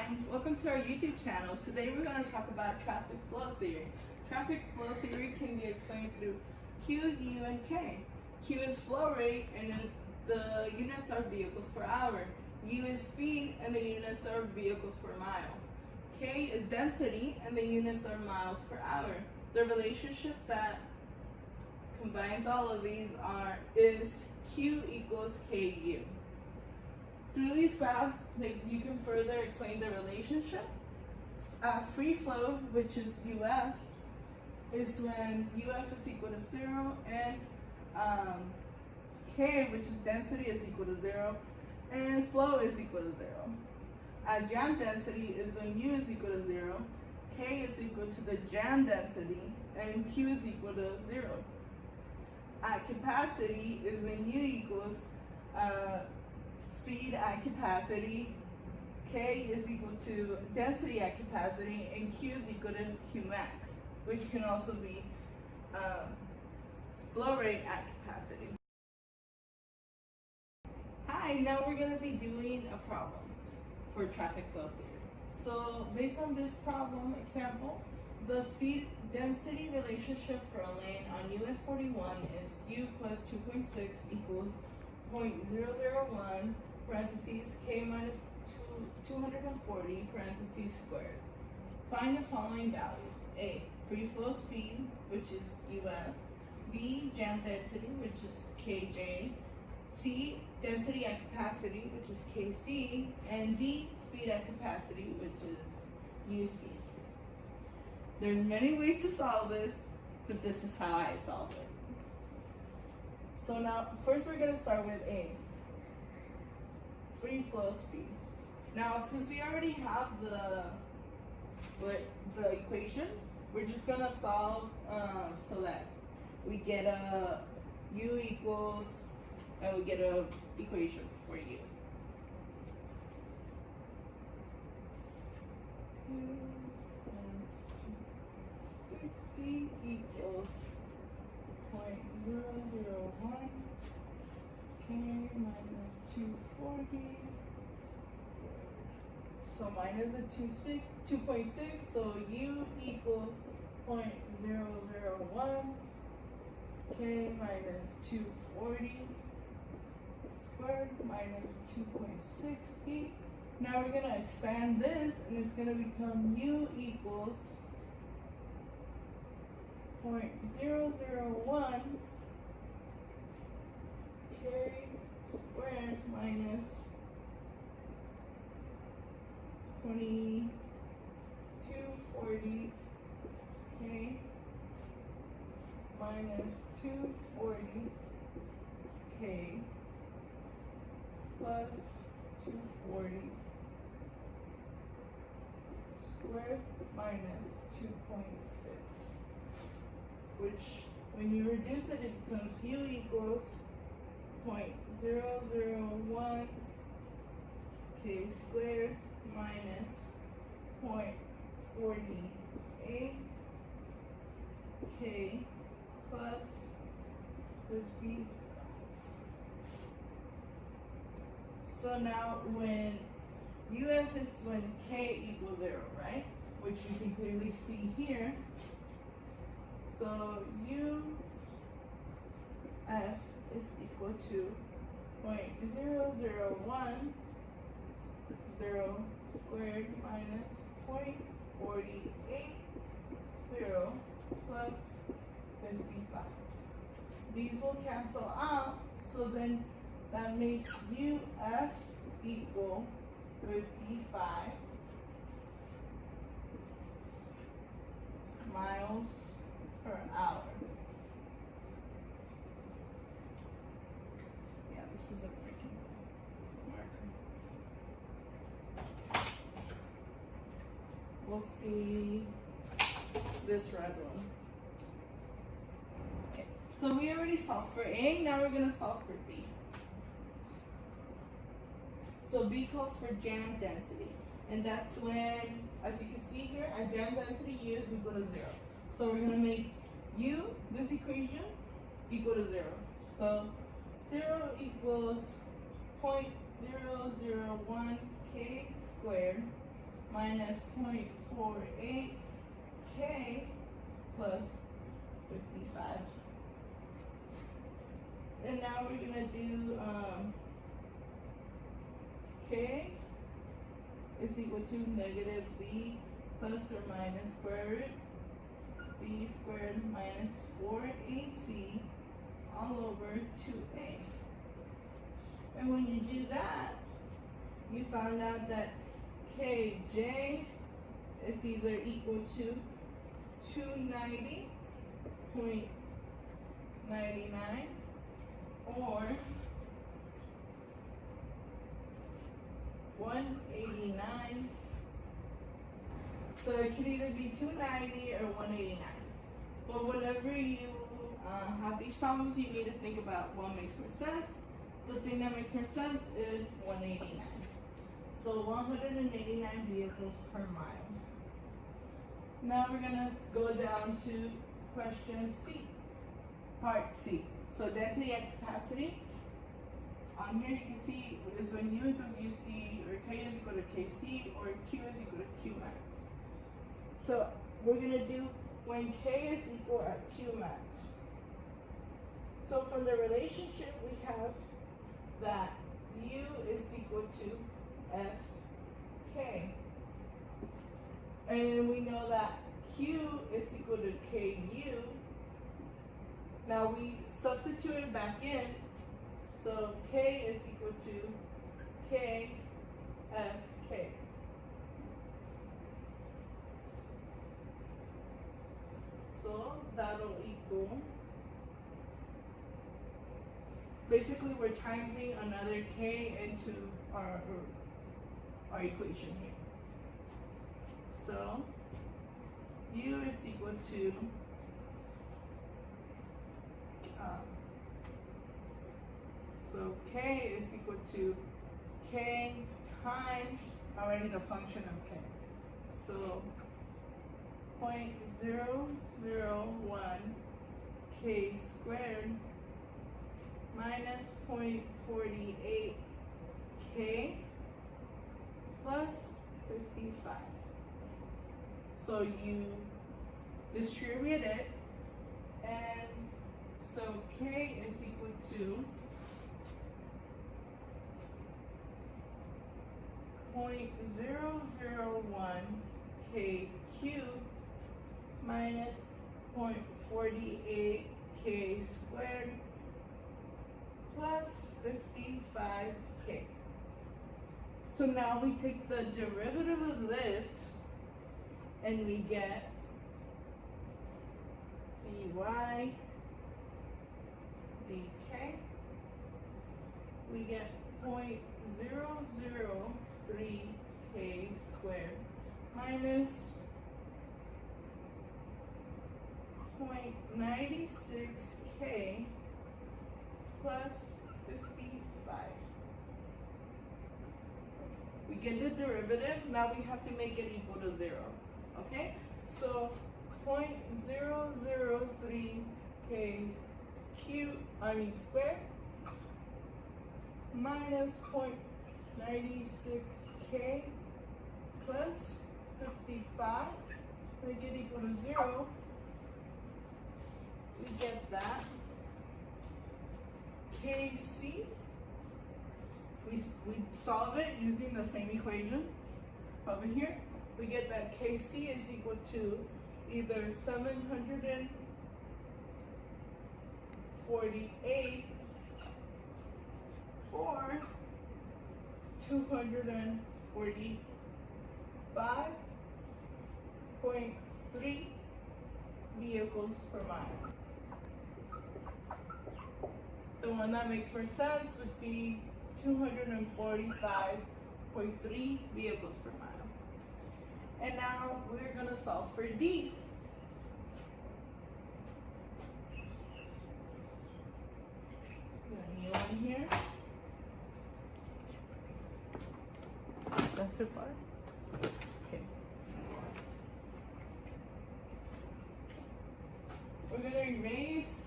Hi, welcome to our YouTube channel. Today we're going to talk about traffic flow theory. Traffic flow theory can be explained through Q, U, and K. Q is flow rate and the units are vehicles per hour. U is speed and the units are vehicles per mile. K is density and the units are miles per hour. The relationship that combines all of these is Q equals KU. Through these graphs, you can further explain the relationship. Free flow, which is UF, is when UF is equal to 0 and K, which is density, is equal to 0 and flow is equal to 0. Jam density is when U is equal to 0, K is equal to the jam density, and Q is equal to 0. Capacity is when U equals speed at capacity, K is equal to density at capacity, and Q is equal to Q max, which can also be flow rate at capacity. Hi, now we're going to be doing a problem for traffic flow theory. So based on this problem example, the speed density relationship for a lane on US 41 is U plus 2.6 equals 0.001 parentheses K minus 240 parentheses squared. Find the following values. A, free flow speed, which is UF. B, jam density, which is KJ. C, density at capacity, which is KC. And D, speed at capacity, which is UC. There's many ways to solve this, but this is how I solve it. So now, first we're going to start with A, free flow speed. Now, since we already have the equation, we're just going to solve so that we get a U equals, and we get a equation for U. U equals 0.001 K minus 240. So minus a 2.6, so U equals 0.001 K minus 240 squared minus 2.60. Now we're going to expand this, and it's going to become U equals 0.001 K squared minus 240 K minus 240 K plus 240 squared minus 2.6. Which, when you reduce it, it becomes U equals 0.001 K squared minus 0.48 K plus 50. So now when UF is when K equals 0, right? Which you can clearly see here. So UF is equal to 0.001 squared minus 0.480 plus 55. These will cancel out, so then that makes UF equal 55 miles per hour. Yeah, this is a breaking marker. We'll see this red one. Okay, so we already solved for A, now we're going to solve for B. So B calls for jam density, and that's when, as you can see here, at jam density U is equal to 0. So we're going to make U, this equation, equal to 0. So 0 equals 0.001 k squared minus 0.48k plus 55. And now we're gonna do k is equal to negative b plus or minus square root b squared minus 4ac all over 2a. And when you do that, you found out that kj is either equal to 290.99 or 189. So it could either be 290 or 189. But whenever you have these problems, you need to think about what makes more sense. The thing that makes more sense is 189. So 189 vehicles per mile. Now we're gonna go down to question C, part C. So density and capacity. On here you can see is when U equals UC or K is equal to KC or Q is equal to Q max. So we're gonna do when K is equal at Q max. So from the relationship we have that U is equal to Fk. And we know that Q is equal to Ku. Now we substitute it back in. So K is equal to KFK. So that'll equal, basically we're timesing another K into our equation here. So U is equal to so K is equal to K times already the function of K. So 0.001 K squared minus 0.48 K plus 55. So you distribute it, and so K is equal to 0.001 K cubed minus 0.48 K squared plus 55K. So now we take the derivative of this and we get dy dk. We get 0.003k squared minus 0.96k plus 55. We get the derivative, now we have to make it equal to 0. Okay? So 0.003k squared minus 0.96k plus 55, make it equal to 0. We get that Kc, we solve it using the same equation over here. We get that Kc is equal to either 748 or 245.3 vehicles per mile. The one that makes more sense would be 245.3 vehicles per mile. And now we're going to solve for D. Got a new one here. That's too far. Okay. We're going to erase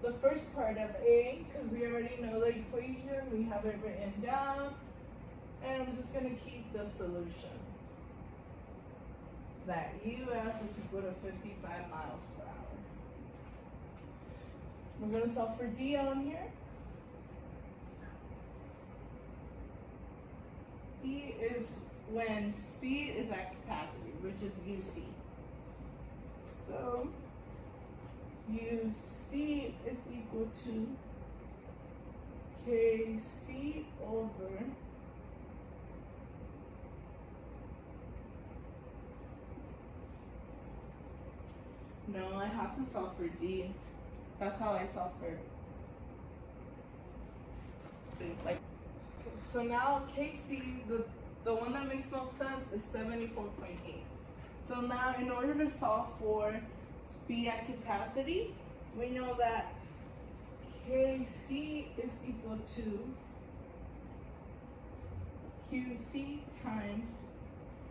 the first part of A because we already know the equation. We have it written down. And I'm just going to keep the solution. that UF is equal to 55 miles per hour. We're gonna solve for D on here. D is when speed is at capacity, which is UC. So UC is equal to KC over no, I have to solve for D. That's how I solve for like. So now KC, the one that makes most sense is 74.8. So now in order to solve for speed at capacity, we know that KC is equal to QC times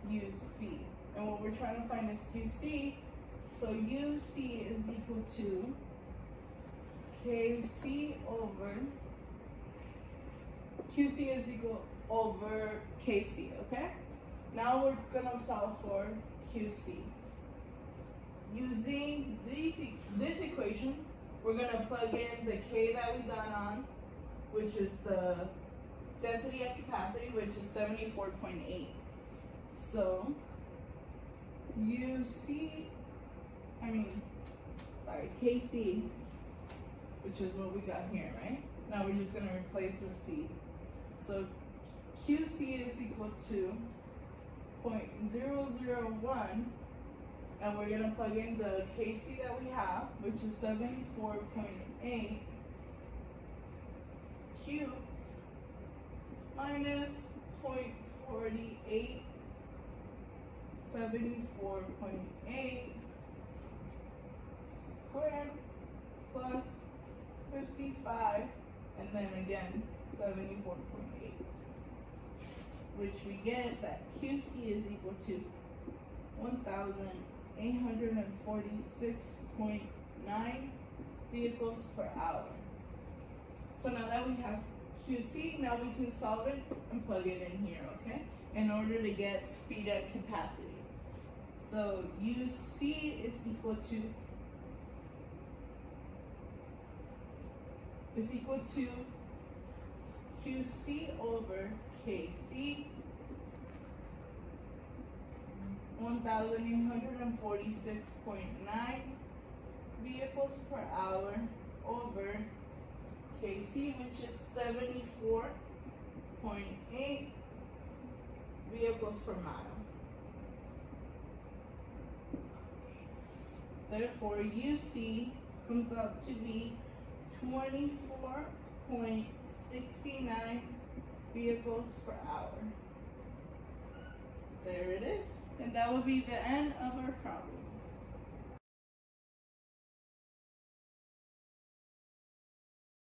UC. And what we're trying to find is QC. So UC is equal to KC over QC is equal over KC, okay? Now we're gonna solve for QC. Using this equation, we're gonna plug in the K that we got on, which is the density at capacity, which is 74.8. So KC, which is what we got here, right? Now we're just gonna replace the C. So QC is equal to 0.001, and we're gonna plug in the KC that we have, which is 74.8 Q minus 0.48, 74.8 squared plus 55, and then again 74.8, which we get that QC is equal to 1,846.9 vehicles per hour. So now that we have QC, now we can solve it and plug it in here, okay? In order to get speed at capacity. So UC is equal to QC over KC, 1,846.9 vehicles per hour over KC, which is 74.8 vehicles per mile. Therefore, UC comes out to be 24.69 vehicles per hour. There it is. And that will be the end of our problem.